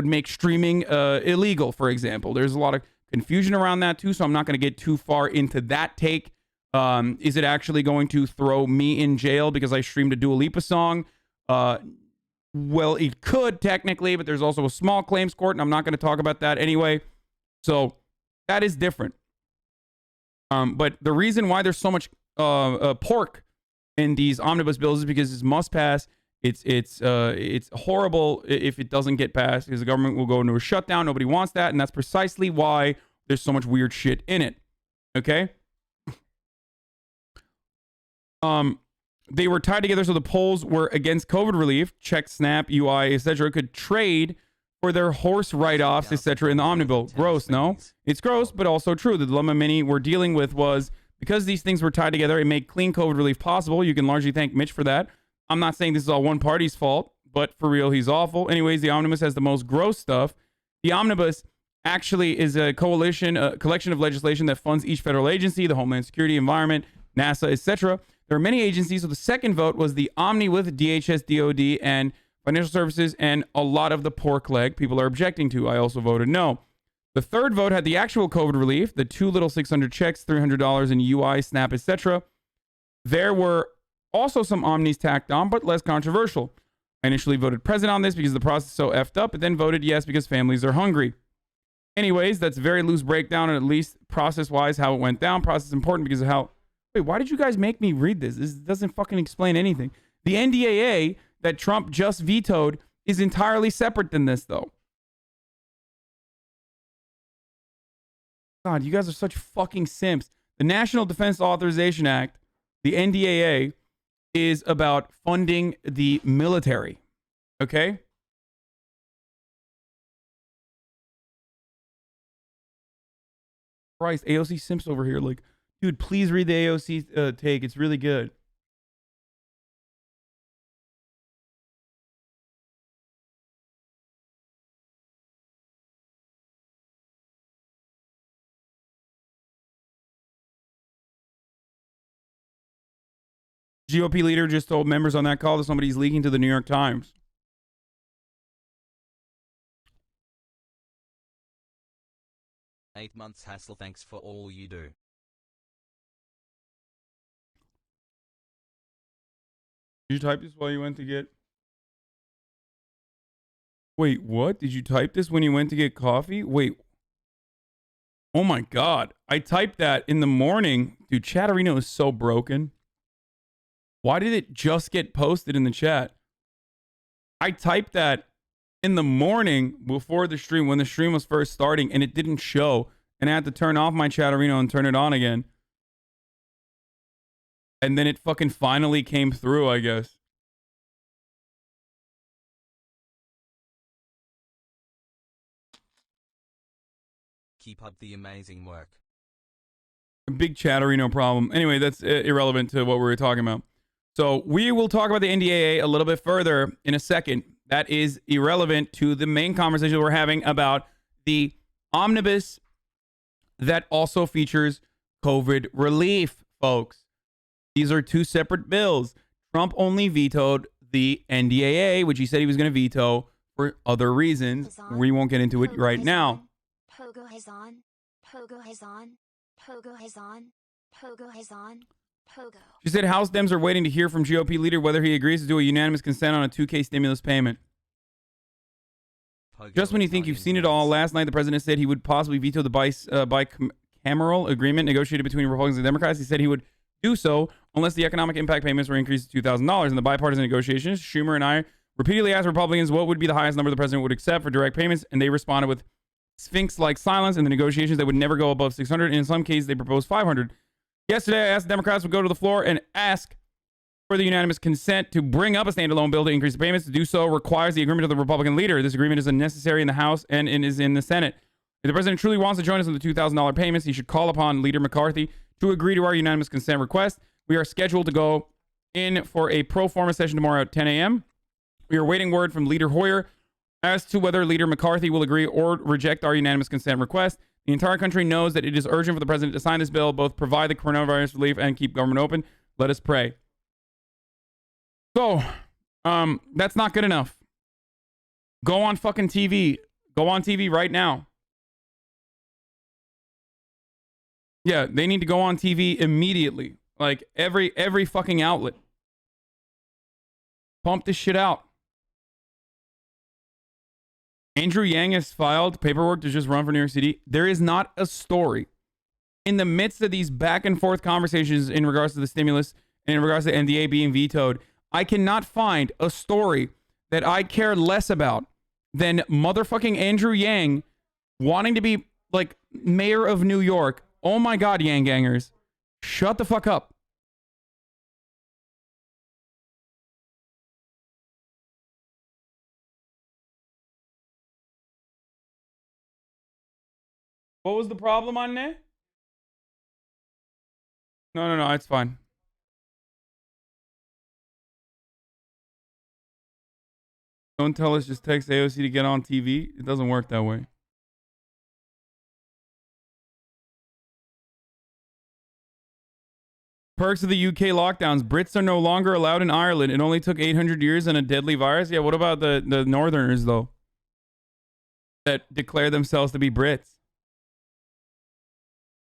make streaming illegal, for example. There's a lot of confusion around that too, so I'm not going to get too far into that take. Is it actually going to throw me in jail because I streamed a Dua Lipa song? Well, it could technically, but there's also a small claims court, and I'm not going to talk about that anyway. So that is different. But the reason why there's so much pork in these omnibus bills is because it's must pass. It's horrible if it doesn't get passed because the government will go into a shutdown. Nobody wants that, and that's precisely why there's so much weird shit in it. Okay. They were tied together so the polls were against COVID relief, check, SNAP, UI, etc. could trade for their horse write-offs, etc. in the omnibus. Gross, no? It's gross, but also true. The dilemma many were dealing with was because these things were tied together, it made clean COVID relief possible. You can largely thank Mitch for that. I'm not saying this is all one party's fault, but for real, he's awful. Anyways, the omnibus has the most gross stuff. The omnibus actually is a collection of legislation that funds each federal agency, the Homeland Security, Environment, NASA, etc. There are many agencies, so the second vote was the Omni with DHS, DOD, and Financial Services, and a lot of the pork leg people are objecting to. I also voted no. The third vote had the actual COVID relief, the two little 600 checks, $300 in UI, SNAP, etc. There were also some Omnis tacked on, but less controversial. I initially voted present on this because the process is so effed up, but then voted yes because families are hungry. Anyways, that's a very loose breakdown, and at least process-wise how it went down. Process is important because of how... Wait, why did you guys make me read this? This doesn't fucking explain anything. The NDAA that Trump just vetoed is entirely separate than this, though. God, you guys are such fucking simps. The National Defense Authorization Act, the NDAA, is about funding the military. Okay? Christ, AOC simps over here. Like, dude, please read the AOC take. It's really good. GOP leader just told members on that call that somebody's leaking to the New York Times. "8 months hassle, thanks for all you do." Did you type this while you went to get... Wait, what? Did you type this when you went to get coffee? Wait. Oh my God. I typed that in the morning. Dude, Chatterino is so broken. Why did it just get posted in the chat? I typed that in the morning before the stream, when the stream was first starting, and it didn't show. And I had to turn off my Chatterino and turn it on again. And then it fucking finally came through, I guess. Keep up the amazing work. Big Chatterino problem. Anyway, that's irrelevant to what we were talking about. So we will talk about the NDAA a little bit further in a second. That is irrelevant to the main conversation we're having about the omnibus that also features COVID relief, folks. These are two separate bills. Trump only vetoed the NDAA, which he said he was going to veto for other reasons. We won't get into it right now. Pogo has on. Pogo has on. Pogo has on. Pogo has on. Pogo. She said House Dems are waiting to hear from GOP leader whether he agrees to do a unanimous consent on a 2K stimulus payment. Just when you think you've seen it all, last night the president said he would possibly veto the bicameral agreement negotiated between Republicans and Democrats. He said he would do so unless the economic impact payments were increased to $2,000. In the bipartisan negotiations, Schumer and I repeatedly asked Republicans what would be the highest number the president would accept for direct payments, and they responded with Sphinx-like silence. In the negotiations, they would never go above 600, and in some cases, they proposed 500. Yesterday, I asked Democrats would go to the floor and ask for the unanimous consent to bring up a standalone bill to increase the payments. To do so requires the agreement of the Republican leader. This agreement is unnecessary in the House and is in the Senate. If the president truly wants to join us in the $2,000 payments, he should call upon Leader McCarthy to agree to our unanimous consent request. We are scheduled to go in for a pro forma session tomorrow at 10 a.m. We are waiting word from Leader Hoyer as to whether Leader McCarthy will agree or reject our unanimous consent request. The entire country knows that it is urgent for the president to sign this bill, both provide the coronavirus relief and keep government open. Let us pray. So, that's not good enough. Go on fucking TV. Go on TV right now. Yeah, they need to go on TV immediately. Like every fucking outlet. Pump this shit out. Andrew Yang has filed paperwork to just run for New York City. There is not a story in the midst of these back and forth conversations in regards to the stimulus and in regards to NDA being vetoed. I cannot find a story that I care less about than motherfucking Andrew Yang wanting to be like mayor of New York. Oh my God, Yang gangers. Shut the fuck up. What was the problem on there? No, it's fine. Don't tell us just text AOC to get on TV. It doesn't work that way. Perks of the UK lockdowns. Brits are no longer allowed in Ireland. It only took 800 years and a deadly virus. Yeah, what about the Northerners, though? That declare themselves to be Brits.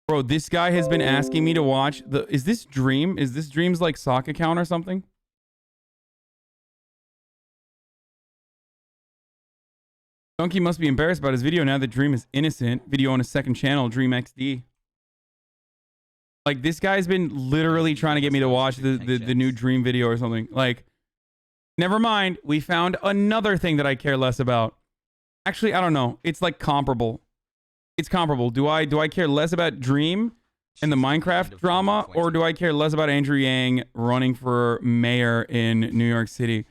Bro, this guy has been asking me to watch the... Is this Dream? Is this Dream's, like, sock account or something? Donkey must be embarrassed about his video now that Dream is innocent. Video on his second channel, Dream XD. Like, this guy's been literally trying to get me to watch the new Dream video or something. Like, never mind. We found another thing that I care less about. Actually, I don't know. It's, like, comparable. It's comparable. Do I care less about Dream and the Minecraft drama, or do I care less about Andrew Yang running for mayor in New York City?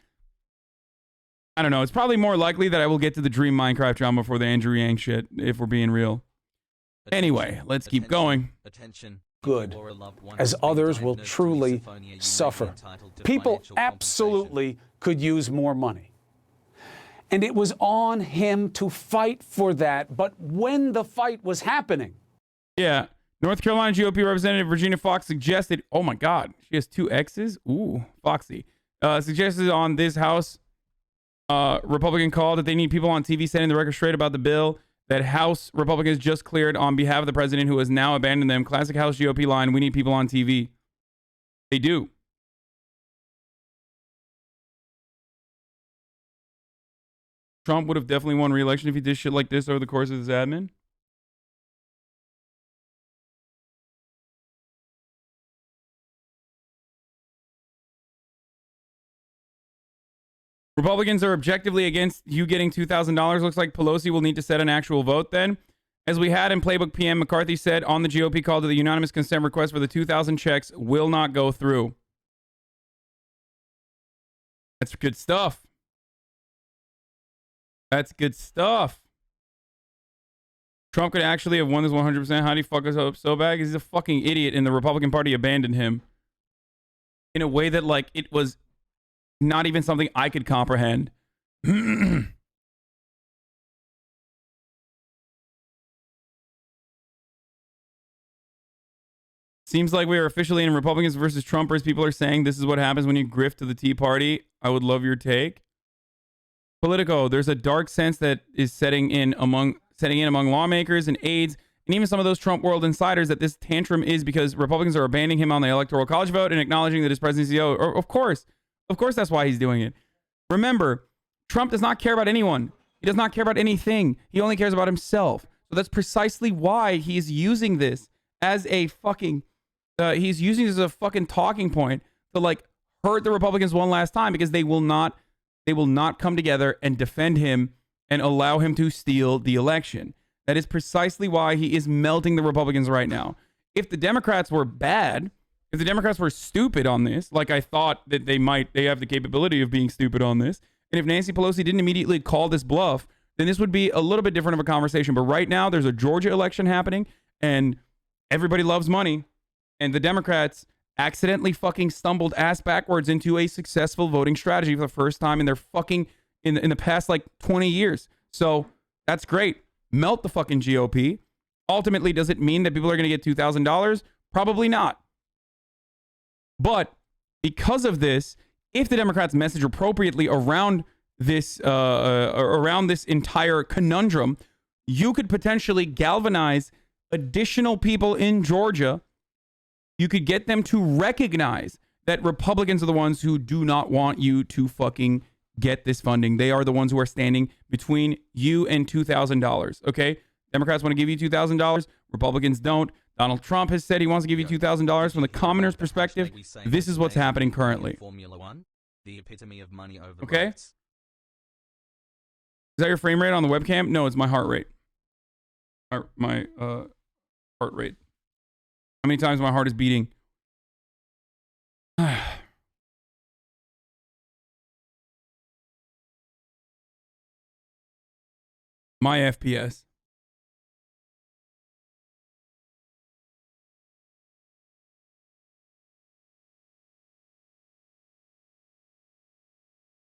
I don't know. It's probably more likely that I will get to the Dream Minecraft drama for the Andrew Yang shit, if we're being real. Anyway, let's keep going. Good, as others will truly suffer. People absolutely could use more money. And it was on him to fight for that. But when the fight was happening... Yeah. North Carolina GOP Representative Regina Fox suggested... Oh, my God. She has 2 X's? Ooh, Foxy. Suggested on this House Republican call that they need people on TV setting the record straight about the bill that House Republicans just cleared on behalf of the president who has now abandoned them. Classic House GOP line, we need people on TV. They do. Trump would have definitely won re-election if he did shit like this over the course of his admin. Republicans are objectively against you getting $2,000. Looks like Pelosi will need to set an actual vote then. As we had in Playbook PM, McCarthy said on the GOP call to the unanimous consent request for the 2,000 checks will not go through. That's good stuff. That's good stuff. Trump could actually have won this 100%. How do you fuck us up so bad? He's a fucking idiot and the Republican Party abandoned him in a way that, like, it was not even something I could comprehend. Seems like we are officially in Republicans versus Trumpers. People are saying this is what happens when you grift to the Tea Party. I would love your take. Politico, there's a dark sense that is setting in among lawmakers and aides and even some of those Trump world insiders that this tantrum is because Republicans are abandoning him on the Electoral College vote and acknowledging that his presidency. Of course that's why he's doing it. Remember, Trump does not care about anyone. He does not care about anything. He only cares about himself. So that's precisely why he's using this as a fucking he's using this as a fucking talking point to, like, hurt the Republicans one last time, because they will not come together and defend him and allow him to steal the election. That is precisely why he is melting the Republicans right now. If the Democrats were bad, if the Democrats were stupid on this, like I thought that they have the capability of being stupid on this, and if Nancy Pelosi didn't immediately call this bluff, then this would be a little bit different of a conversation. But right now, there's a Georgia election happening, and everybody loves money, and the Democrats accidentally fucking stumbled ass backwards into a successful voting strategy for the first time in their fucking in the past like 20 years. So that's great. Melt the fucking GOP. Ultimately, does it mean that people are going to get $2,000? Probably not. But because of this, if the Democrats message appropriately around this entire conundrum, you could potentially galvanize additional people in Georgia. You could get them to recognize that Republicans are the ones who do not want you to fucking get this funding. They are the ones who are standing between you and $2,000. Okay? Democrats want to give you $2,000. Republicans don't. Donald Trump has said he wants to give you $2,000. From the commoner's perspective, this is what's happening currently. Formula One, the epitome of money over Okay? rights. Is that your frame rate on the webcam? No, it's my heart rate. My heart rate. How many times my heart is beating? My FPS.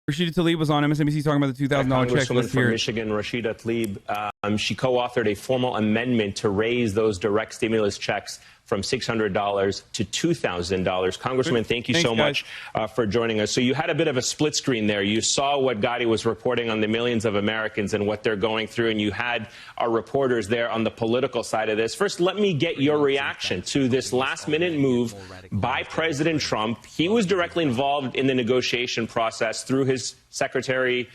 Rashida Tlaib was on MSNBC talking about the $2,000 checks. Congresswoman from Michigan, Rashida Tlaib, she co-authored a formal amendment to raise those direct stimulus checks from $600 to $2,000. Congresswoman, thank you so much for joining us. So you had a bit of a split screen there. You saw what Gotti was reporting on the millions of Americans and what they're going through, and you had our reporters there on the political side of this. First, let me get your reaction to this last-minute move by President Trump. He was directly involved in the negotiation process through his secretary,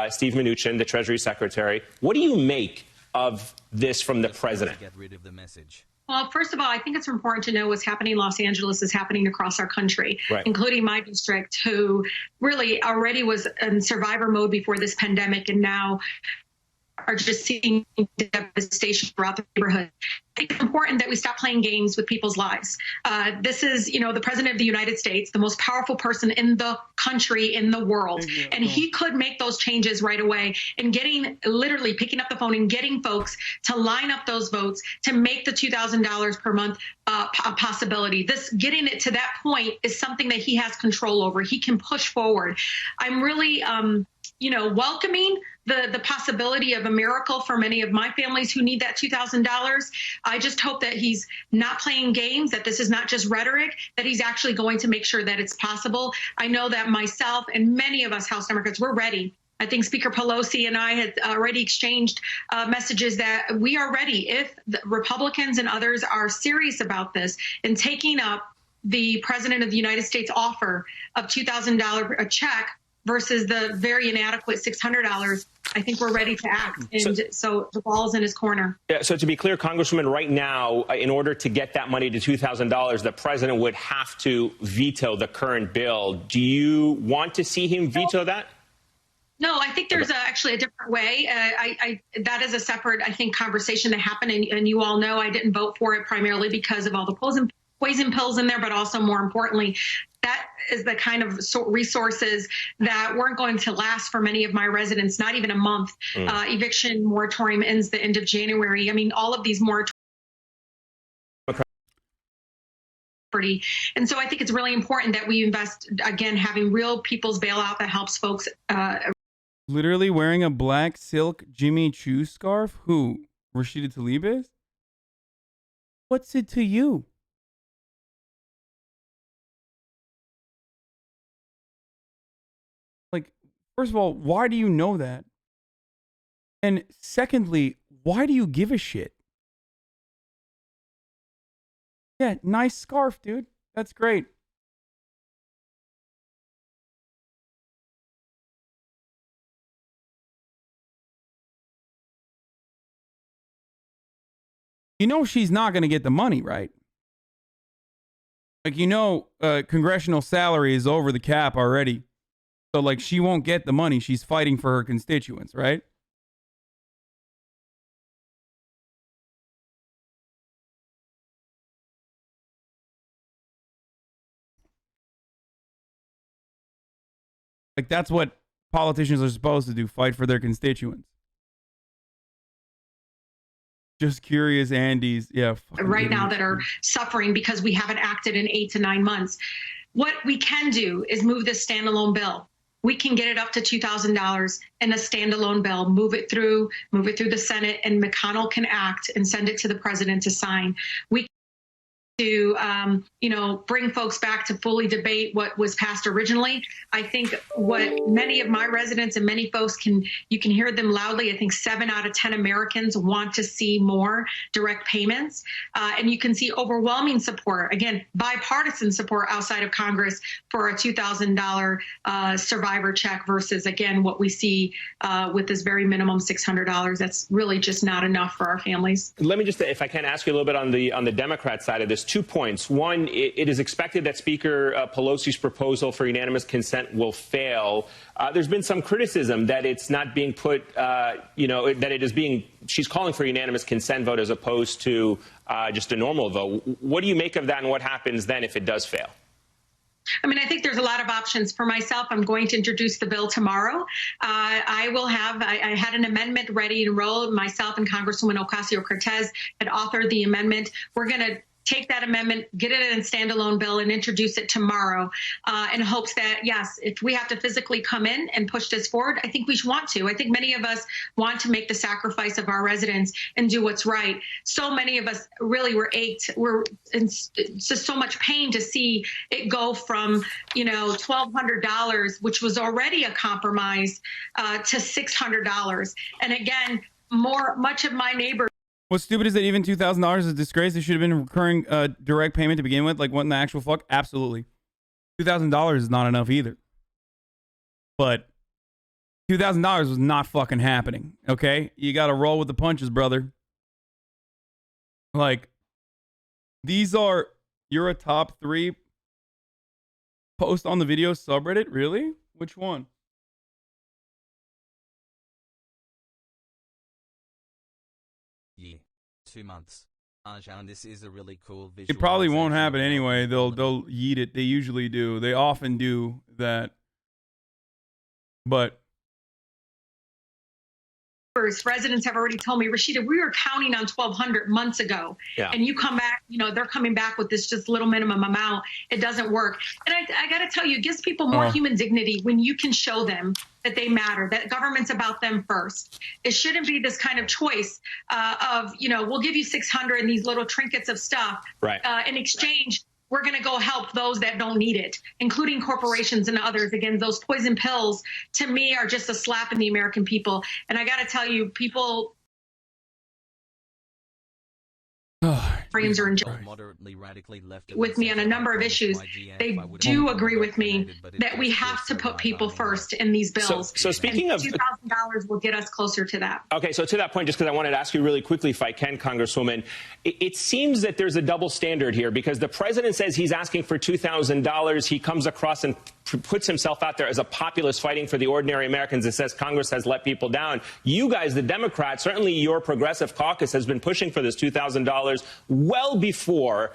Steve Mnuchin, the Treasury Secretary. What do you make of this from the president? Get rid of the message. Well, first of all, I think it's important to know what's happening in Los Angeles is happening across our country, including my district, who really already was in survivor mode before this pandemic and now are just seeing devastation throughout the neighborhood. I think it's important that we stop playing games with people's lives. This is, the president of the United States, the most powerful person in the country, in the world. And he could make those changes right away and literally picking up the phone and getting folks to line up those votes to make the $2,000 per month a possibility. Getting it to that point is something that he has control over. He can push forward. I'm really, welcoming the possibility of a miracle for many of my families who need that $2,000. I just hope that he's not playing games, that this is not just rhetoric, that he's actually going to make sure that it's possible. I know that myself and many of us House Democrats, we're ready. I think Speaker Pelosi and I had already exchanged messages that we are ready if the Republicans and others are serious about this and taking up the President of the United States offer of $2,000 a check versus the very inadequate $600. I think we're ready to act. And so the ball's in his corner. Yeah, so to be clear, Congresswoman, right now, in order to get that money to $2,000, the president would have to veto the current bill. Do you want to see him veto that? No, I think there's actually a different way. That is a separate, I think, conversation that happened. And you all know I didn't vote for it primarily because of all the poison pills in there, but also more importantly, that is the kind of resources that weren't going to last for many of my residents, not even a month. Eviction moratorium ends the end of January. I mean, all of these moratoriums. And so I think it's really important that we invest, again, having real people's bailout that helps folks. Literally wearing a black silk Jimmy Choo scarf? Who? Rashida Tlaib is? What's it to you? Like, first of all, why do you know that? And secondly, why do you give a shit? Yeah, nice scarf, dude. That's great. You know she's not going to get the money, right? Like, congressional salary is over the cap already. So, like, she won't get the money. She's fighting for her constituents, right? Like, that's what politicians are supposed to do, fight for their constituents. Just curious, Andy's. Yeah. Right now that are suffering because we haven't acted in 8 to 9 months. What we can do is move this standalone bill. We can get it up to $2,000 in a standalone bill, move it through the Senate, and McConnell can act and send it to the president to sign. We to, bring folks back to fully debate what was passed originally. I think what many of my residents and many folks you can hear them loudly. I think 7 out of 10 Americans want to see more direct payments. And you can see overwhelming support, again, bipartisan support outside of Congress for a $2,000 survivor check versus, again, what we see with this very minimum $600. That's really just not enough for our families. Let me just, if I can ask you a little bit on the Democrat side of this, 2 points. One, it is expected that Speaker Pelosi's proposal for unanimous consent will fail. There's been some criticism that it's not being put, that it is being, she's calling for a unanimous consent vote as opposed to just a normal vote. What do you make of that, and what happens then if it does fail? I mean, I think there's a lot of options. For myself, I'm going to introduce the bill tomorrow. I had an amendment ready to roll. Myself and Congresswoman Ocasio-Cortez had authored the amendment. We're going to take that amendment, get it in a standalone bill, and introduce it tomorrow in hopes that, yes, if we have to physically come in and push this forward, I think we want to. I think many of us want to make the sacrifice of our residents and do what's right. So many of us really were ached. We're in just so much pain to see it go from, $1,200, which was already a compromise, to $600. And again, much of my neighbors. What's stupid is that even $2,000 is a disgrace. It should have been a recurring direct payment to begin with. Like, what in the actual fuck? Absolutely. $2,000 is not enough either. But $2,000 was not fucking happening. Okay? You got to roll with the punches, brother. Like, you're a top 3 post on the video subreddit? Really? Which one? Yeah, 2 months. Arjan, this is a really cool visual. It probably won't happen anyway. They'll yeet it. They usually do. They often do that. But residents have already told me, Rashida, we were counting on 1,200 months ago. Yeah. And you come back, they're coming back with this just little minimum amount. It doesn't work. And I got to tell you, it gives people more human dignity when you can show them that they matter, that government's about them first. It shouldn't be this kind of choice of, we'll give you 600 and these little trinkets of stuff. Right. In exchange, we're going to go help those that don't need it, including corporations and others. Again, those poison pills, to me, are just a slap in the American people. And I got to tell you, people Frames are in with me on a number of issues. They do agree with me that we have to put people first in these bills. So speaking of $2,000 will get us closer to that. Okay, so to that point, just because I wanted to ask you really quickly, if I can, Congresswoman, it seems that there's a double standard here because the president says he's asking for $2,000. He comes across and puts himself out there as a populist fighting for the ordinary Americans and says Congress has let people down. You guys, the Democrats, certainly your progressive caucus has been pushing for this $2,000 well before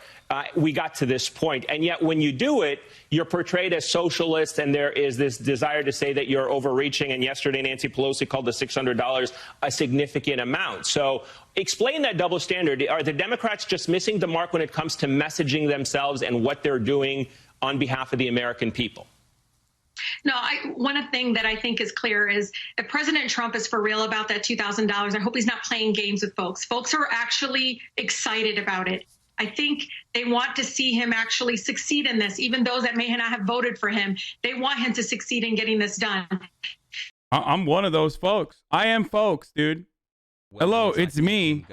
we got to this point. And yet when you do it, you're portrayed as socialist, and there is this desire to say that you're overreaching. And yesterday, Nancy Pelosi called the $600 a significant amount. So explain that double standard. Are the Democrats just missing the mark when it comes to messaging themselves and what they're doing on behalf of the American people? No, one thing that I think is clear is if President Trump is for real about that $2,000, I hope he's not playing games with folks. Folks are actually excited about it. I think they want to see him actually succeed in this. Even those that may not have voted for him, they want him to succeed in getting this done. I'm one of those folks. I am folks, dude. Hello, it's me.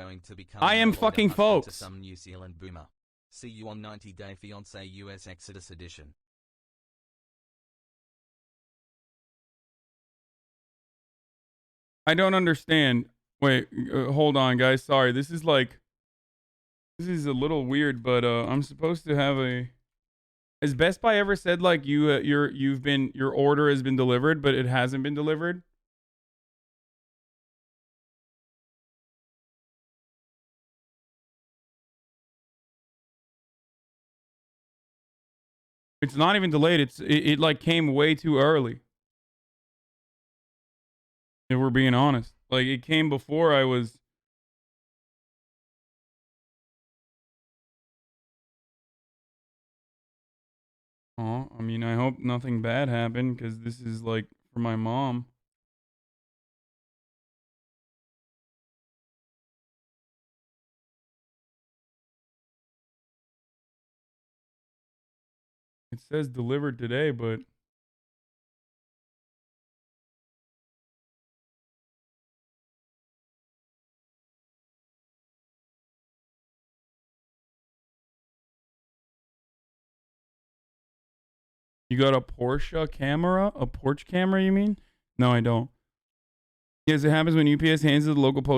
I am fucking folks. Some New Zealand boomer. See you on 90 Day Fiancé US Exodus Edition. I don't understand. Wait, hold on, guys. Sorry, this is a little weird, but I'm supposed to have a. Has Best Buy ever said like your order has been delivered, but it hasn't been delivered? It's not even delayed. It like came way too early. If we're being honest, like it came before I was. Oh, I mean, I hope nothing bad happened because this is like for my mom. It says delivered today, but you got a Porsche camera? A porch camera, you mean? No, I don't. Yes, it happens when UPS hands it to the local post